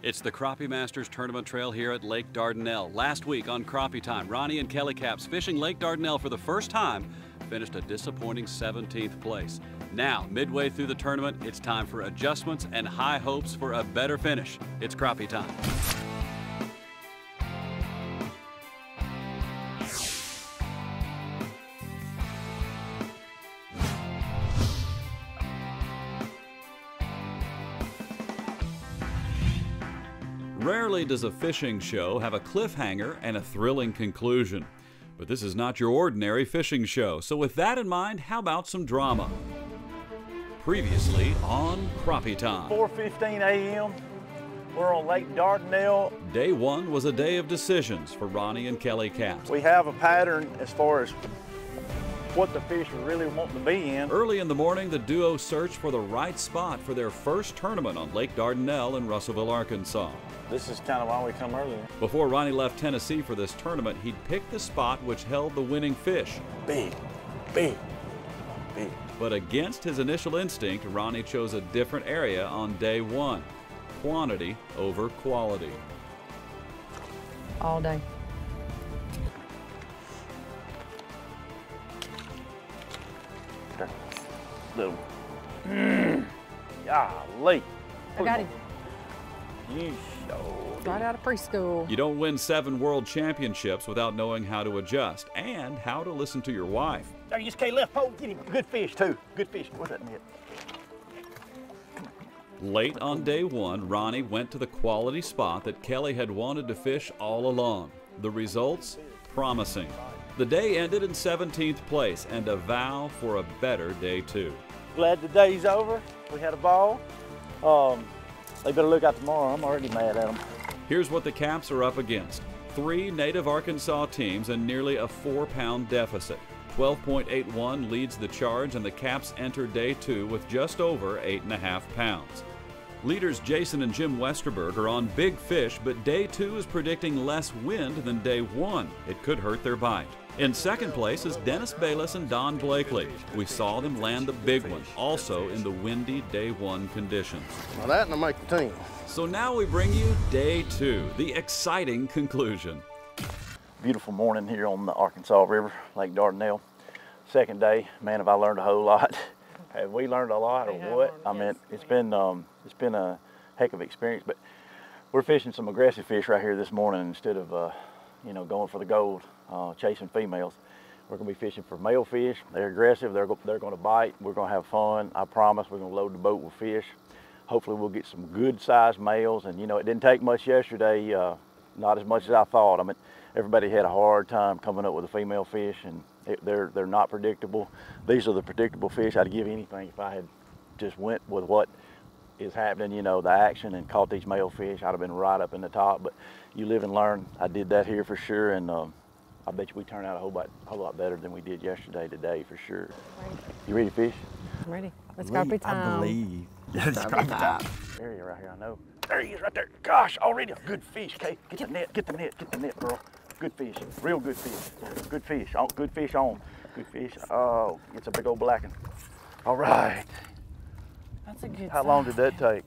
It's the Crappie Masters Tournament Trail here at Lake Dardanelle. Last week on Crappie Time, Ronnie and Kelly Caps fishing Lake Dardanelle for the first time finished a disappointing 17th place. Now, midway through the tournament, it's time for adjustments and high hopes for a better finish. It's Crappie Time. Rarely does a fishing show have a cliffhanger and a thrilling conclusion. But this is not your ordinary fishing show. So with that in mind, how about some drama? Previously on Crappie Time. 4:15 a.m. We're on Lake Dardanelle. Day one was a day of decisions for Ronnie and Kelly Caps. We have a pattern as far as what the fish are really wanting to be in. Early in the morning, the duo searched for the right spot for their first tournament on Lake Dardanelle in Russellville, Arkansas. This is kind of why we come early. Before Ronnie left Tennessee for this tournament, he'd picked the spot which held the winning fish. Big, big, big. But against his initial instinct, Ronnie chose a different area on day one. Quantity over quality. All day. Little. Golly. I got him. You showed. Right out of preschool. You don't win 7 world championships without knowing how to adjust and how to listen to your wife. There, you just can't left pole. Get him. Good fish, too. Good fish. Where's that net? Late on day one, Ronnie went to the quality spot that Kelly had wanted to fish all along. The results? Promising. The day ended in 17th place and a vow for a better day two. Glad the day's over. We had a ball. They better look out tomorrow. I'm already mad at them. Here's what the Caps are up against. 3 native Arkansas teams and nearly a 4-pound deficit. 12.81 leads the charge, and the Caps enter day two with just over 8.5 pounds. Leaders Jason and Jim Westerberg are on big fish, but day two is predicting less wind than day one. It could hurt their bite. In second place is Dennis Bayless and Don Blakely. We saw them land the big one, also in the windy day one conditions. Well, that and I make the team. So now we bring you day two, the exciting conclusion. Beautiful morning here on the Arkansas River, Lake Dardanelle. Second day, man, have I learned a whole lot. Have we learned a lot or what? I mean, it's been a heck of an experience, but we're fishing some aggressive fish right here this morning instead of, you know, going for the gold, chasing females. We're gonna be fishing for male fish. They're aggressive, they're gonna bite. We're gonna have fun. I promise we're gonna load the boat with fish. Hopefully we'll get some good sized males. And you know, it didn't take much yesterday, not as much as I thought. I mean, everybody had a hard time coming up with a female fish, and they're not predictable. These are the predictable fish. I'd give anything if I had just went with what is happening, you know, the action, and caught these male fish. I'd have been right up in the top, but you live and learn. I did that here for sure, and I bet you we turned out a whole lot better than we did yesterday today for sure. You ready to fish? I'm ready. Let's Crappie time. I believe. It's Crappie time. Area right here, I know. There he is right there. Gosh, already a good fish, Kate. Get the net, get the net, get the net, girl. Good fish, real good fish. Good fish, good fish on. Good fish. Oh, it's a big old blackin'. All right. That's a good How long did that take?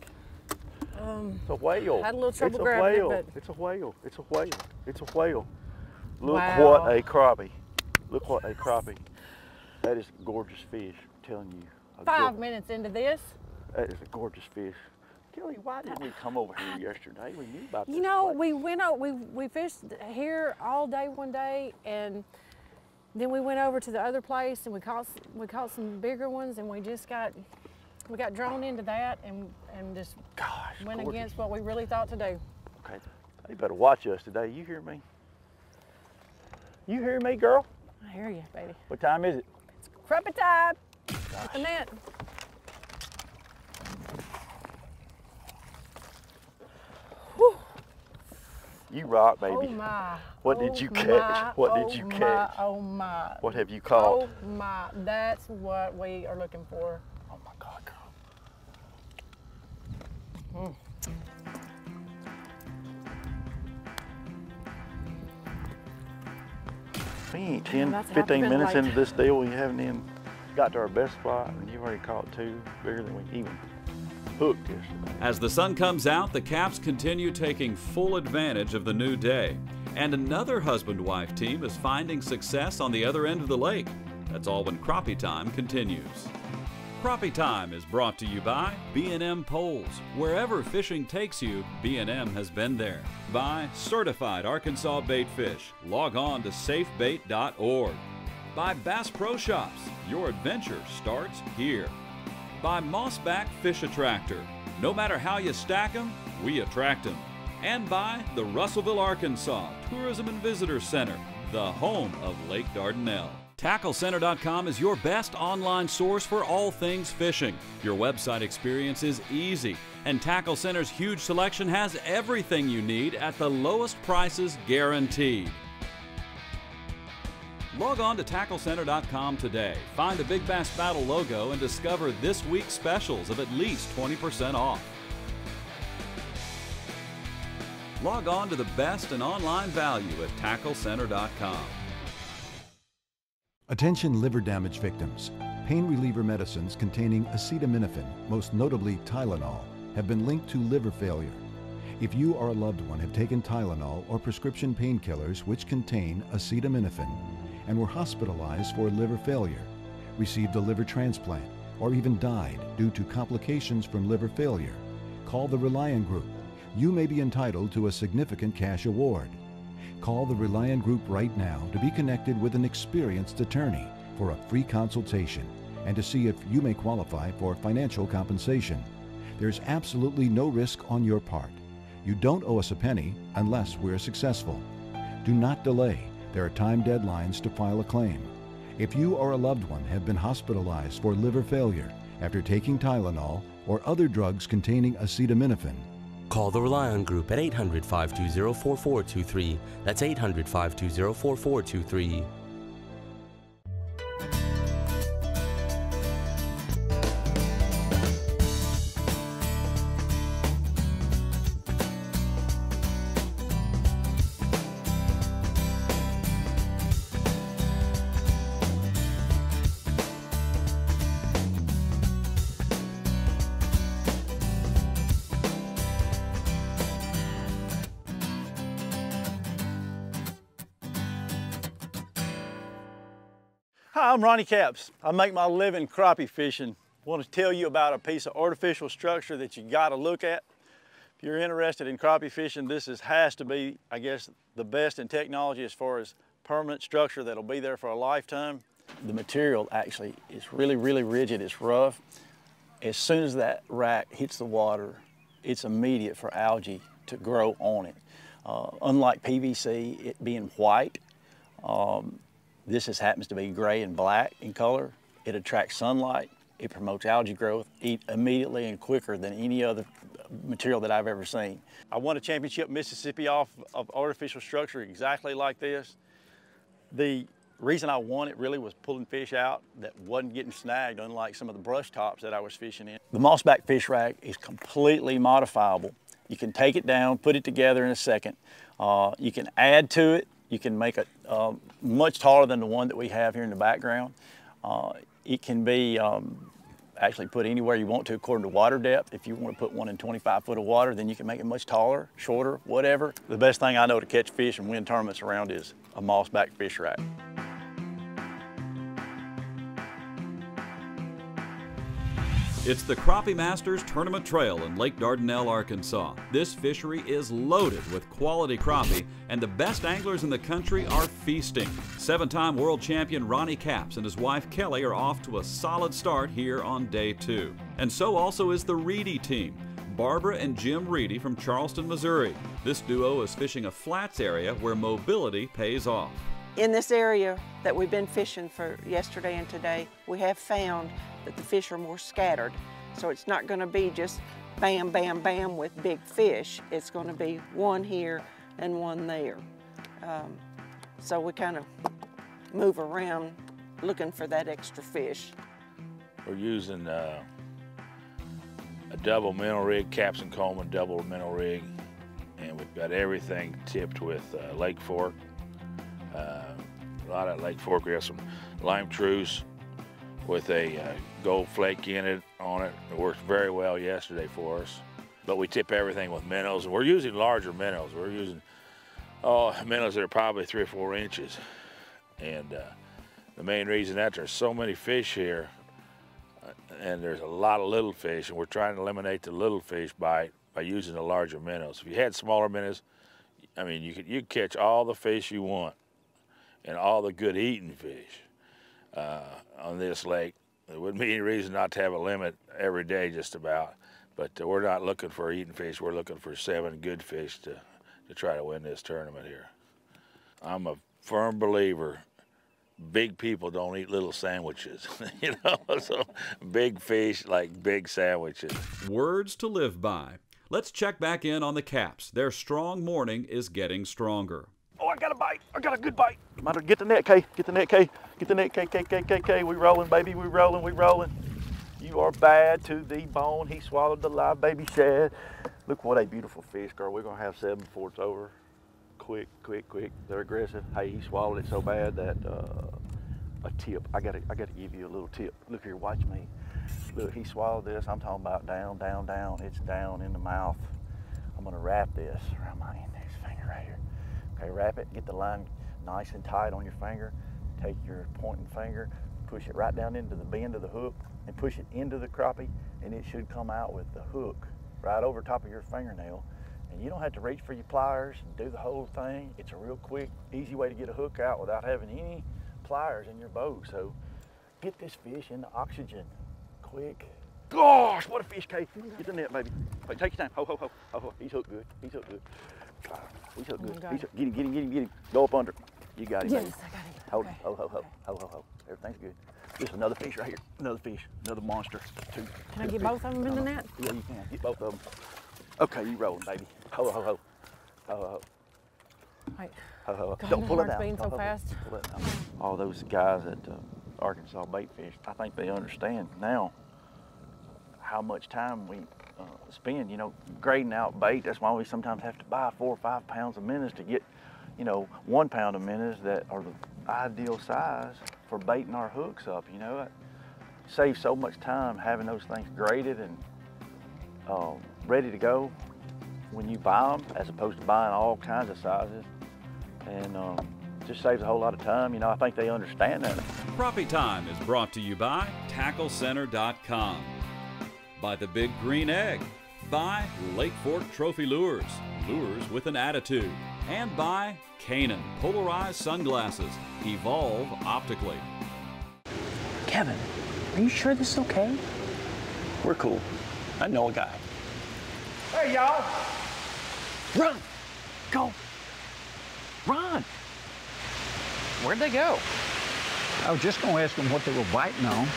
It's a whale. Had a little trouble It's a grabbing whale. it, but... It's a whale. It's a whale. It's a whale. Look Wow. what a crappie. Look what a crappie. That is a gorgeous fish, I'm telling you. 5 minutes into this. That is a gorgeous fish. Kelly, why didn't we come over here yesterday? We knew about this. You know, place. we went out, we fished here all day one day, and then we went over to the other place and we caught some bigger ones, and we got drawn into that and just went gorgeous. against what we really thought to do. Okay, you better watch us today. You hear me? You hear me, girl? I hear you, baby. What time is it? It's Crappie time. Get the net. Whew. You rock, baby. Oh my. What did you catch? What did you catch? Oh my. What have you caught? Oh my. That's what we are looking for. Oh my God, girl. We ain't 10, That's 15 been minutes late. into this deal, we haven't even got to our best spot, and you've already caught 2 bigger than we even. hooked yesterday. As the sun comes out, the Caps continue taking full advantage of the new day. And another husband-wife team is finding success on the other end of the lake. That's all when Crappie Time continues. Crappie Time is brought to you by B&M Poles. Wherever fishing takes you, B&M has been there. By Certified Arkansas Bait Fish. Log on to safebait.org. By Bass Pro Shops. Your adventure starts here. By Mossback Fish Attractor. No matter how you stack them, we attract them. And by the Russellville, Arkansas Tourism and Visitor Center, the home of Lake Dardanelle. TackleCenter.com is your best online source for all things fishing. Your website experience is easy, and Tackle Center's huge selection has everything you need at the lowest prices guaranteed. Log on to TackleCenter.com today. Find the Big Bass Battle logo and discover this week's specials of at least 20% off. Log on to the best in online value at TackleCenter.com. Attention liver damage victims. Pain reliever medicines containing acetaminophen, most notably Tylenol, have been linked to liver failure. If you or a loved one have taken Tylenol or prescription painkillers which contain acetaminophen and were hospitalized for liver failure, received a liver transplant, or even died due to complications from liver failure, call the Reliant Group. You may be entitled to a significant cash award. Call the Reliant Group right now to be connected with an experienced attorney for a free consultation and to see if you may qualify for financial compensation. There's absolutely no risk on your part. You don't owe us a penny unless we're successful. Do not delay. There are time deadlines to file a claim. If you or a loved one have been hospitalized for liver failure after taking Tylenol or other drugs containing acetaminophen, call the Reliant Group at 800-520-4423. That's 800-520-4423. Hi, I'm Ronnie Capps. I make my living crappie fishing. I want to tell you about a piece of artificial structure that you got to look at. If you're interested in crappie fishing, this has to be, I guess, the best in technology as far as permanent structure that'll be there for a lifetime. The material actually is really, really rigid. It's rough. As soon as that rack hits the water, it's immediate for algae to grow on it. Unlike PVC, it being white, this happens to be gray and black in color. It attracts sunlight. It promotes algae growth immediately and quicker than any other material that I've ever seen. I won a championship in Mississippi off of artificial structure exactly like this. The reason I won it really was pulling fish out that wasn't getting snagged, unlike some of the brush tops that I was fishing in. The Mossback fish rack is completely modifiable. You can take it down, put it together in a second. You can add to it. You can make it much taller than the one that we have here in the background. It can be actually put anywhere you want to according to water depth. If you want to put one in 25 foot of water, then you can make it much taller, shorter, whatever. The best thing I know to catch fish and win tournaments around is a Mossback fish rack. It's the Crappie Masters Tournament Trail in Lake Dardanelle, Arkansas. This fishery is loaded with quality crappie, and the best anglers in the country are feasting. 7-time world champion Ronnie Capps and his wife Kelly are off to a solid start here on day 2. And so also is the Reedy team. Barbara and Jim Reedy from Charleston, Missouri. This duo is fishing a flats area where mobility pays off. In this area that we've been fishing for yesterday and today, we have found that the fish are more scattered. So it's not going to be just bam, bam, bam with big fish. It's going to be one here and one there. So we kind of move around looking for that extra fish. We're using a double minnow rig, Capps and Coleman double minnow rig, and we've got everything tipped with Lake Fork. A lot of Lake Fork. We have some lime truce, with a gold flake in it on it. It worked very well yesterday for us. But we tip everything with minnows, and we're using larger minnows. We're using minnows that are probably 3 or 4 inches. And the main reason that there's so many fish here, and there's a lot of little fish, and we're trying to eliminate the little fish bite by using the larger minnows. If you had smaller minnows, I mean, you could catch all the fish you want and all the good eating fish on this lake. There wouldn't be any reason not to have a limit every day just about, but we're not looking for eating fish. We're looking for 7 good fish to try to win this tournament here. I'm a firm believer big people don't eat little sandwiches, you know, so big fish like big sandwiches. Words to live by. Let's check back in on the Caps. Their strong morning is getting stronger. Oh, I got a bite. I got a good bite. Get the net, K. Get the net, K. Get the net, K. We rolling, baby. We rolling, we rolling. You are bad to the bone. He swallowed the live baby shad. Look what a beautiful fish, girl. We're going to have 7 before it's over. Quick, quick, quick. They're aggressive. Hey, he swallowed it so bad that a tip. I gotta give you a little tip. Look here, watch me. Look, he swallowed this. I'm talking about down, down, down. It's down in the mouth. I'm gonna wrap this around my index finger right here. Okay, wrap it. Get the line nice and tight on your finger. Take your pointing finger, push it right down into the bend of the hook, and push it into the crappie, and it should come out with the hook right over top of your fingernail. And you don't have to reach for your pliers and do the whole thing. It's a real quick, easy way to get a hook out without having any pliers in your boat. So get this fish into oxygen quick. Gosh, what a fish, Kate. Get the net, baby. Wait, take your time. Ho, ho, ho, ho, ho. He's hooked good. He's hooked good. He's hooked good. He's hooked. Get him, get him, get him, get him. Go up under. You got him, Yes, baby. I got him. Hold Okay. him. Ho, ho, ho, ho, ho, ho. Everything's good. There's another fish right here. Another fish. Another monster. 2. Can I get both of them in the net? Yeah, you can. Get both of them. Okay, you rolling, baby. Ho, ho, ho. Ho, ho, ho. Wait. Ho, ho, ho. God, Don't my pull it heart's out. beating so Ho, ho, ho. fast. Pull it out. All those guys at Arkansas Bait Fish, I think they understand now how much time we spend, you know, grading out bait. That's why we sometimes have to buy 4 or 5 pounds of minnows to get, you know, 1 pound of minnows that are the ideal size for baiting our hooks up, you know. It saves so much time having those things graded and ready to go when you buy them, as opposed to buying all kinds of sizes. And just saves a whole lot of time. You know, I think they understand that. Crappie Time is brought to you by TackleCenter.com, by the Big Green Egg, by Lake Fork Trophy Lures, lures with an attitude, and by Kanan Polarized Sunglasses, evolve optically. Kevin, are you sure this is okay? We're cool. I know a guy. Hey, y'all. Run! Go! Run! Where'd they go? I was just going to ask them what they were biting on.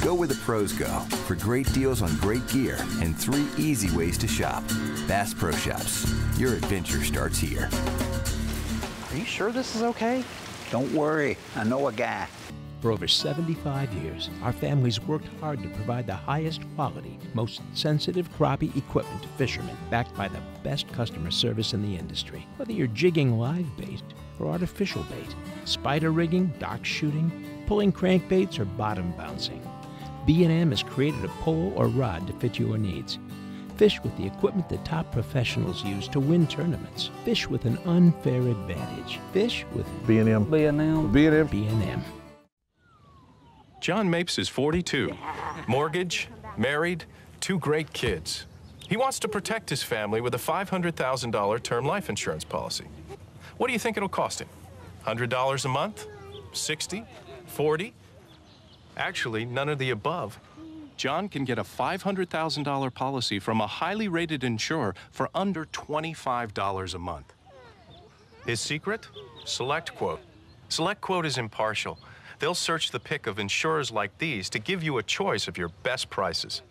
Go where the pros go for great deals on great gear and 3 easy ways to shop. Bass Pro Shops. Your adventure starts here. Are you sure this is okay? Don't worry, I know a guy. For over 75 years, our family's worked hard to provide the highest quality, most sensitive crappie equipment to fishermen, backed by the best customer service in the industry. Whether you're jigging live bait or artificial bait, spider rigging, dock shooting, pulling crankbaits, or bottom bouncing, B&M has created a pole or rod to fit your needs. Fish with the equipment that top professionals use to win tournaments. Fish with an unfair advantage. Fish with B&M. B&M. B&M. B&M. John Mapes is 42, mortgage, married, 2 great kids. He wants to protect his family with a $500,000 term life insurance policy. What do you think it'll cost him? $100 a month? 60? 40? Actually, none of the above. John can get a $500,000 policy from a highly rated insurer for under $25 a month. His secret? SelectQuote. SelectQuote is impartial. They'll search the pick of insurers like these to give you a choice of your best prices.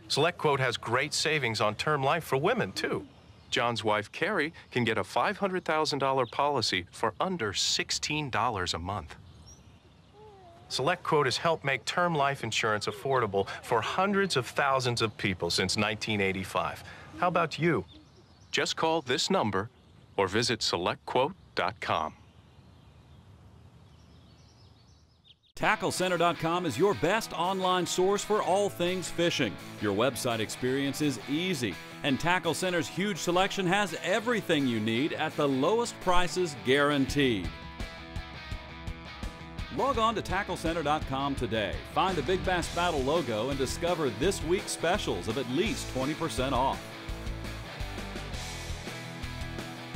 SelectQuote has great savings on term life for women, too. John's wife, Carrie, can get a $500,000 policy for under $16 a month. SelectQuote has helped make term life insurance affordable for hundreds of thousands of people since 1985. How about you? Just call this number or visit SelectQuote.com. TackleCenter.com is your best online source for all things fishing. Your website experience is easy, and Tackle Center's huge selection has everything you need at the lowest prices guaranteed. Log on to TackleCenter.com today. Find the Big Bass Battle logo and discover this week's specials of at least 20% off.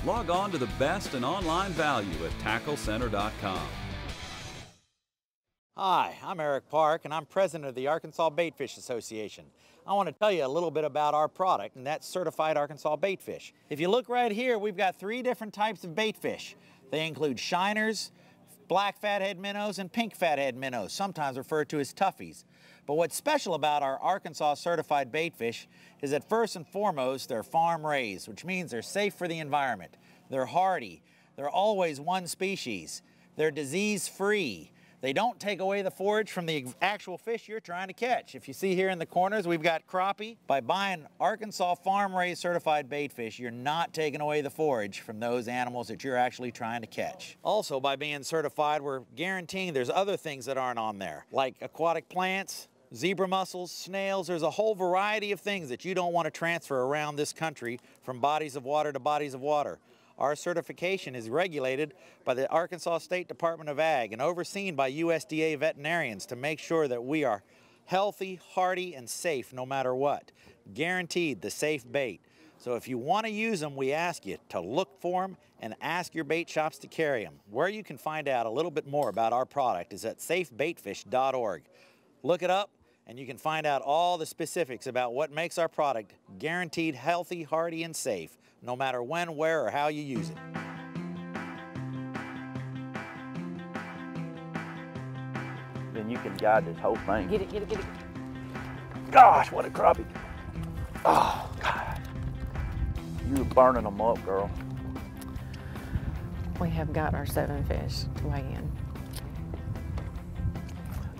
Log on to the best in online value at TackleCenter.com. Hi, I'm Eric Park, and I'm president of the Arkansas Baitfish Association. I want to tell you a little bit about our product, and that's certified Arkansas baitfish. If you look right here, we've got 3 different types of baitfish. They include shiners, black fathead minnows, and pink fathead minnows, sometimes referred to as toughies. But what's special about our Arkansas certified baitfish is that first and foremost, they're farm raised, which means they're safe for the environment. They're hardy. They're always one species. They're disease free. They don't take away the forage from the actual fish you're trying to catch. If you see here in the corners, we've got crappie. By buying Arkansas farm-raised certified baitfish, you're not taking away the forage from those animals that you're actually trying to catch. Also, by being certified, we're guaranteeing there's other things that aren't on there, like aquatic plants, zebra mussels, snails. There's a whole variety of things that you don't want to transfer around this country from bodies of water to bodies of water. Our certification is regulated by the Arkansas State Department of Ag and overseen by USDA veterinarians to make sure that we are healthy, hardy, and safe no matter what. Guaranteed the safe bait. So if you want to use them, we ask you to look for them and ask your bait shops to carry them. Where you can find out a little bit more about our product is at safebaitfish.org. Look it up, and you can find out all the specifics about what makes our product guaranteed healthy, hardy, and safe, no matter when, where, or how you use it. Then you can guide this whole thing. Get it, get it, get it. Gosh, what a crappie. Oh, God. You were burning them up, girl. We have got our 7 fish to weigh in.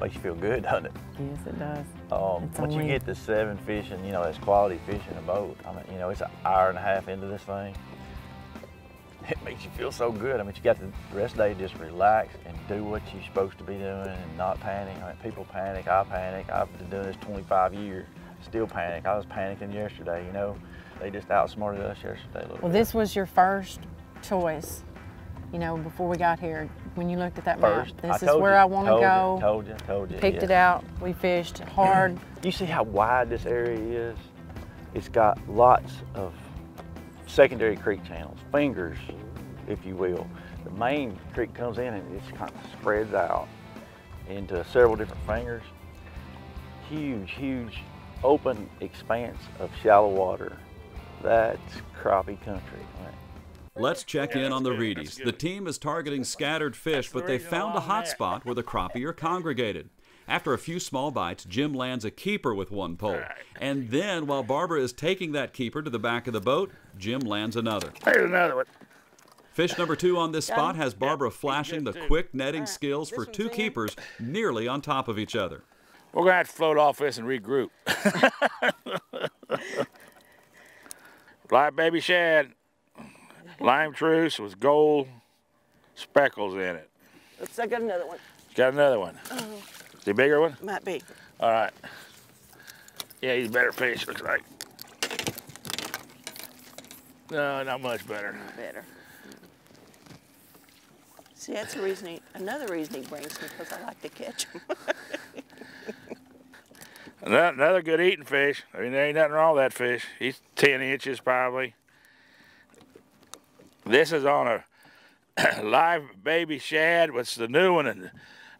Makes you feel good, doesn't it? Yes, it does. Once you get the 7 fish, and that's quality fish in a boat. I mean, it's an hour and a half into this thing. It makes you feel so good. I mean, you got the rest of the day to just relax and do what you're supposed to be doing and not panic. I mean, people panic, I panic. I've been doing this 25 years, still panic. I was panicking yesterday, They just outsmarted us yesterday a little bit. This was your first choice, before we got here. When you looked at that map, this is where I want to go. Told you. Picked it out. We fished hard. You see how wide this area is? It's got lots of secondary creek channels, fingers, if you will. The main creek comes in and it kind of spreads out into several different fingers. Huge open expanse of shallow water. That's crappie country. Let's check in on the Reedies. The team is targeting scattered fish, but they found a hot spot where the crappie are congregated. After a few small bites, Jim lands a keeper with one pole. And then, while Barbara is taking that keeper to the back of the boat, Jim lands another. There's another one. Fish number 2 on this spot has Barbara flashing the quick netting skills for 2 keepers nearly on top of each other. We're going to have to float off this and regroup. Live baby shad. Lime truce with gold speckles in it. Oops, I got another one. Got another one. Is he a bigger one? Might be. All right. Yeah, he's a better fish, looks like. No, not much better. Better. See, that's the reason another reason he brings me, because I like to catch him. Another good eating fish. I mean, there ain't nothing wrong with that fish. He's 10 inches probably. This is on a live baby shad. What's the new one? And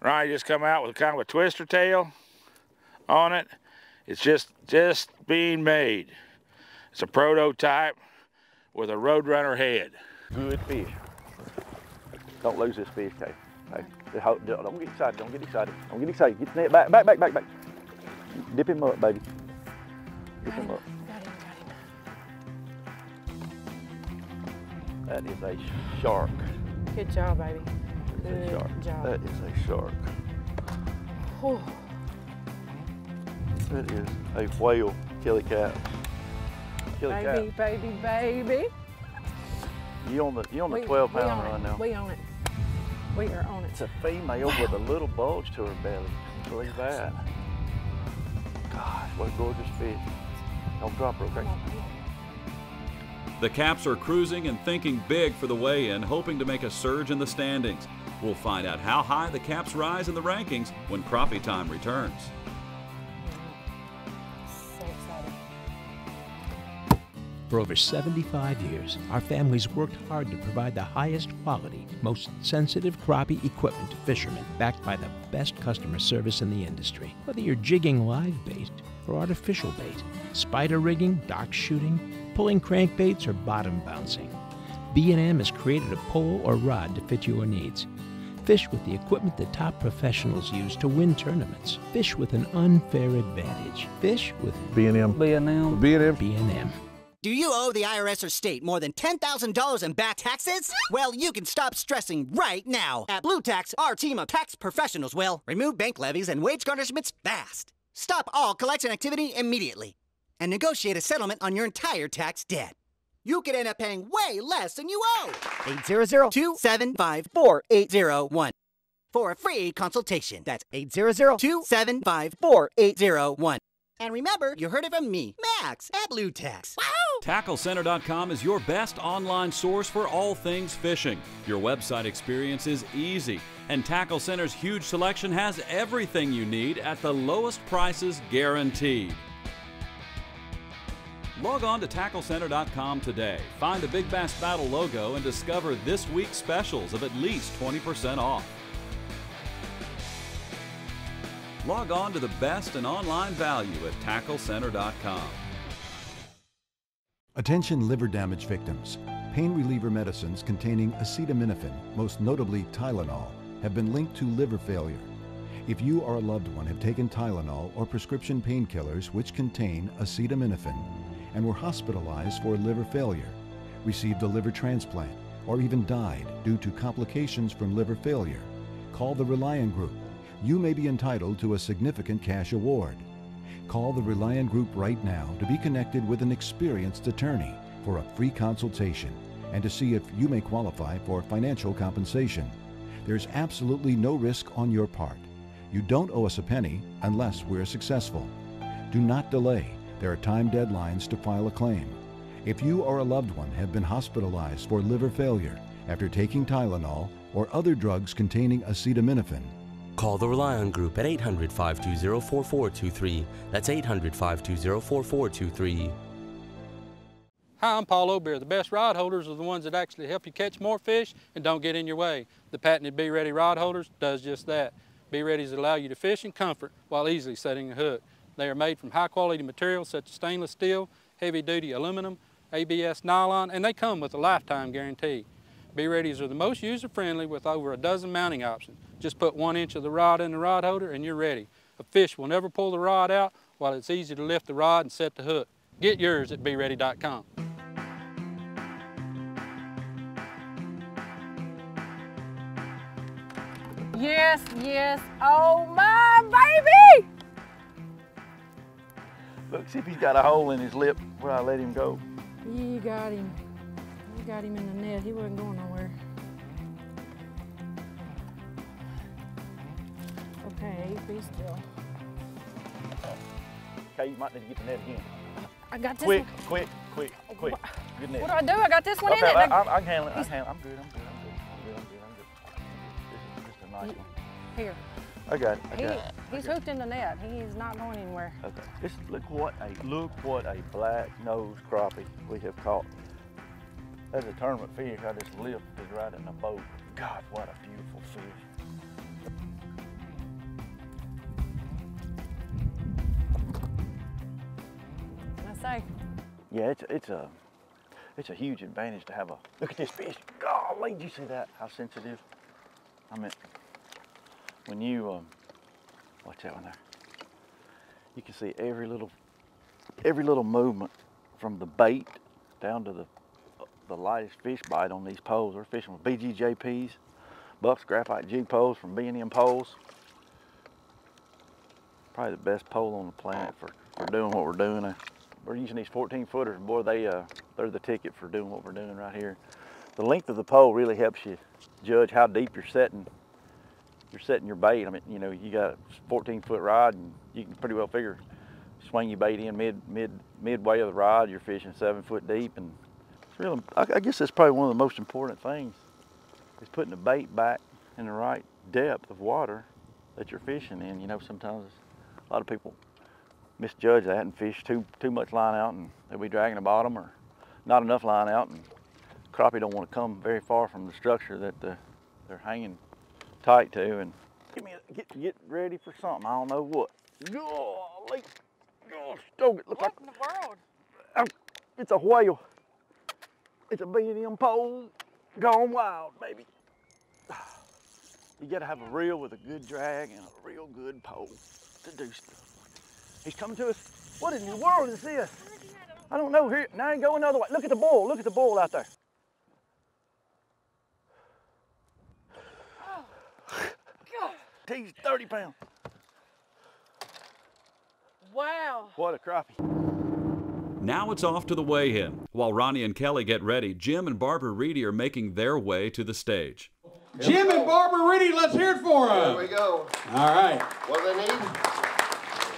Ronnie just come out with kind of a twister tail on it. It's just being made. It's a prototype with a Roadrunner head. Good fish. Don't lose this fish, Kay. Don't get excited. Don't get excited. Don't get excited. Get the net back. Dip him up, baby. Dip him up. That is a shark. Good job, baby. Good job. That is a shark. Whew. That is a whale, Kelly Cat. Baby. You on the 12-pound run now. We on it. We are on it. It's a female with a little bulge to her belly. Believe that. Gosh, what a gorgeous fish. Don't drop her, okay? The Caps are cruising and thinking big for the weigh-in, hoping to make a surge in the standings. We'll find out how high the Caps rise in the rankings when crappie time returns. So excited. For over 75 years, our family's worked hard to provide the highest quality, most sensitive crappie equipment to fishermen, backed by the best customer service in the industry. Whether you're jigging live bait or artificial bait, spider rigging, dock shooting, pulling crankbaits, or bottom bouncing, B&M has created a pole or rod to fit your needs. Fish with the equipment that top professionals use to win tournaments. Fish with an unfair advantage. Fish with B&M. B&M. B&M. B&M. Do you owe the IRS or state more than $10,000 in back taxes? Well, you can stop stressing right now. At Blue Tax, our team of tax professionals will remove bank levies and wage garnishments fast. Stop all collection activity immediately. And negotiate a settlement on your entire tax debt. You could end up paying way less than you owe. 800-275-4801 for a free consultation. That's 800-275-4801. And remember, you heard it from me, Max, at Blue Tax. Wow! TackleCenter.com is your best online source for all things fishing. Your website experience is easy, and Tackle Center's huge selection has everything you need at the lowest prices guaranteed. Log on to TackleCenter.com today. Find the Big Bass Battle logo and discover this week's specials of at least 20% off. Log on to the best in online value at TackleCenter.com. Attention liver damage victims. Pain reliever medicines containing acetaminophen, most notably Tylenol, have been linked to liver failure. If you or a loved one have taken Tylenol or prescription painkillers which contain acetaminophen and were hospitalized for liver failure, received a liver transplant, or even died due to complications from liver failure, call the Reliant Group. You may be entitled to a significant cash award. Call the Reliant Group right now to be connected with an experienced attorney for a free consultation and to see if you may qualify for financial compensation. There's absolutely no risk on your part. You don't owe us a penny unless we're successful. Do not delay. There are time deadlines to file a claim. If you or a loved one have been hospitalized for liver failure after taking Tylenol or other drugs containing acetaminophen, call the Reliant Group at 800-520-4423. That's 800-520-4423. Hi, I'm Paul Obeer. The best rod holders are the ones that actually help you catch more fish and don't get in your way. The patented Be Ready rod holders does just that. Be Ready's allow you to fish in comfort while easily setting a hook. They are made from high-quality materials such as stainless steel, heavy-duty aluminum, ABS nylon, and they come with a lifetime guarantee. Be Ready's are the most user-friendly with over a dozen mounting options. Just put 1 inch of the rod in the rod holder and you're ready. A fish will never pull the rod out while it's easy to lift the rod and set the hook. Get yours at BeReady.com. Yes, yes. Oh, my baby! Look, see if he's got a hole in his lip where I let him go. You got him. You got him in the net. He wasn't going nowhere. Okay, be still. Okay, you might need to get the net again. I got this quick, one. Quick. Good net. What do I do? I got this one okay, in it. I can handle it. I'm good. This is just a nice one. Here. I got it. He's hooked in the net. He is not going anywhere. Okay. Look what a black-nosed crappie we have caught. That's a tournament fish. I just lifted right in the boat. God, what a beautiful fish. I say. Yeah, it's a huge advantage to have a look at this fish. Golly, did you see that? How sensitive? I mean, when you watch that one there, you can see every little movement from the bait down to the lightest fish bite on these poles. We're fishing with BGJPs, Bucks graphite jig poles from B&M poles. Probably the best pole on the planet for doing what we're doing. We're using these 14 footers. Boy, they're the ticket for doing what we're doing right here. The length of the pole really helps you judge how deep you're setting your bait. I mean, you know, you got a 14-foot rod, and you can pretty well figure swing your bait in midway of the rod. You're fishing 7 foot deep, and it's really, I guess that's probably one of the most important things is putting the bait back in the right depth of water that you're fishing in. You know, sometimes a lot of people misjudge that and fish too much line out, and they'll be dragging the bottom or not enough line out, and crappie don't want to come very far from the structure that they're hanging tight to. And get ready for something. I don't know what. Golly, gosh, dog, it looks like in the world? It's a whale. It's a B&M pole gone wild, baby. You got to have a reel with a good drag and a real good pole to do stuff. He's coming to us. What in the world is this? I don't know. Here, now I go another way. Look at the bull. Look at the bull out there. He's 30 pounds. Wow. What a crappie. Now it's off to the weigh-in. While Ronnie and Kelly get ready, Jim and Barbara Reedy are making their way to the stage. Jim and Barbara Reedy, let's hear it for them. Here we go. All right. What do they need?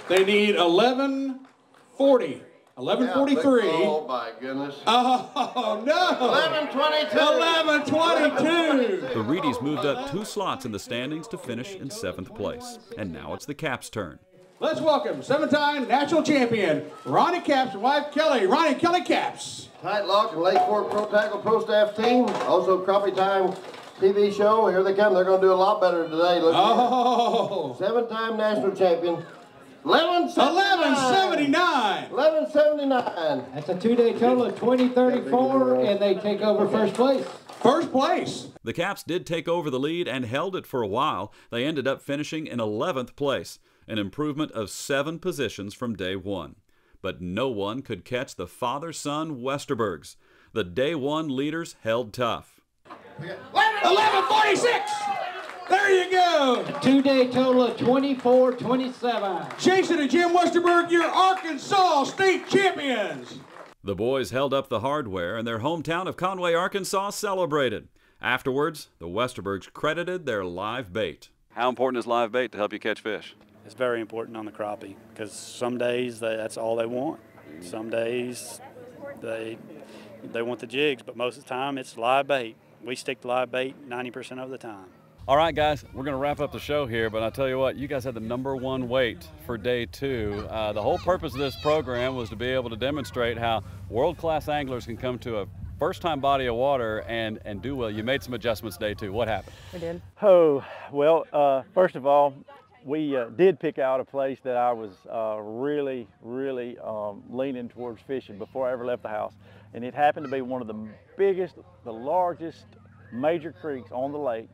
They need 1140. 1143. Yeah, oh my goodness. Oh no. 1122. 1122. The Reedies moved up 2 slots in the standings to finish in 7th place. And now it's the Caps' turn. Let's welcome 7-time national champion Ronnie Capps and wife Kelly. Ronnie and Kelly Capps. Tight Lock and Lake Fork Pro Tackle Pro Staff team. Also Crappie Time TV show. Here they come. They're going to do a lot better today. Look. Oh. 7-time national champion. 1179. 1179. That's a 2-day total of 2034, and they take over first place. First place. The Caps did take over the lead and held it for a while. They ended up finishing in 11th place, an improvement of 7 positions from day 1. But no one could catch the father-son Westerbergs. The day 1 leaders held tough. 1146. There you go. A 2-day total of 24-27. Jason and Jim Westerberg, your Arkansas state champions. The boys held up the hardware, and their hometown of Conway, Arkansas celebrated. Afterwards, the Westerbergs credited their live bait. How important is live bait to help you catch fish? It's very important on the crappie because some days that's all they want. Some days they want the jigs, but most of the time it's live bait. We stick to live bait 90% of the time. All right, guys, we're going to wrap up the show here, but I'll tell you what, you guys had the #1 weight for day 2. The whole purpose of this program was to be able to demonstrate how world-class anglers can come to a first-time body of water and do well. You made some adjustments day 2. What happened? We did. Oh, well, first of all, we did pick out a place that I was really leaning towards fishing before I ever left the house. And it happened to be one of the biggest, the largest major creeks on the lake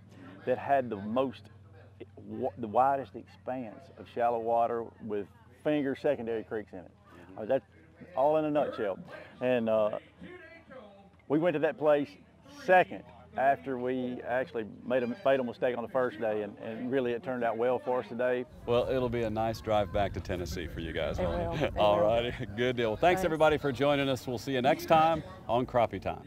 that had the widest expanse of shallow water with finger secondary creeks in it. That's all in a nutshell. And we went to that place second after we actually made a fatal mistake on the first day, and really it turned out well for us today. Well, it'll be a nice drive back to Tennessee for you guys. It will. All righty, good deal. Well, thanks everybody for joining us. We'll see you next time on Crappie Time.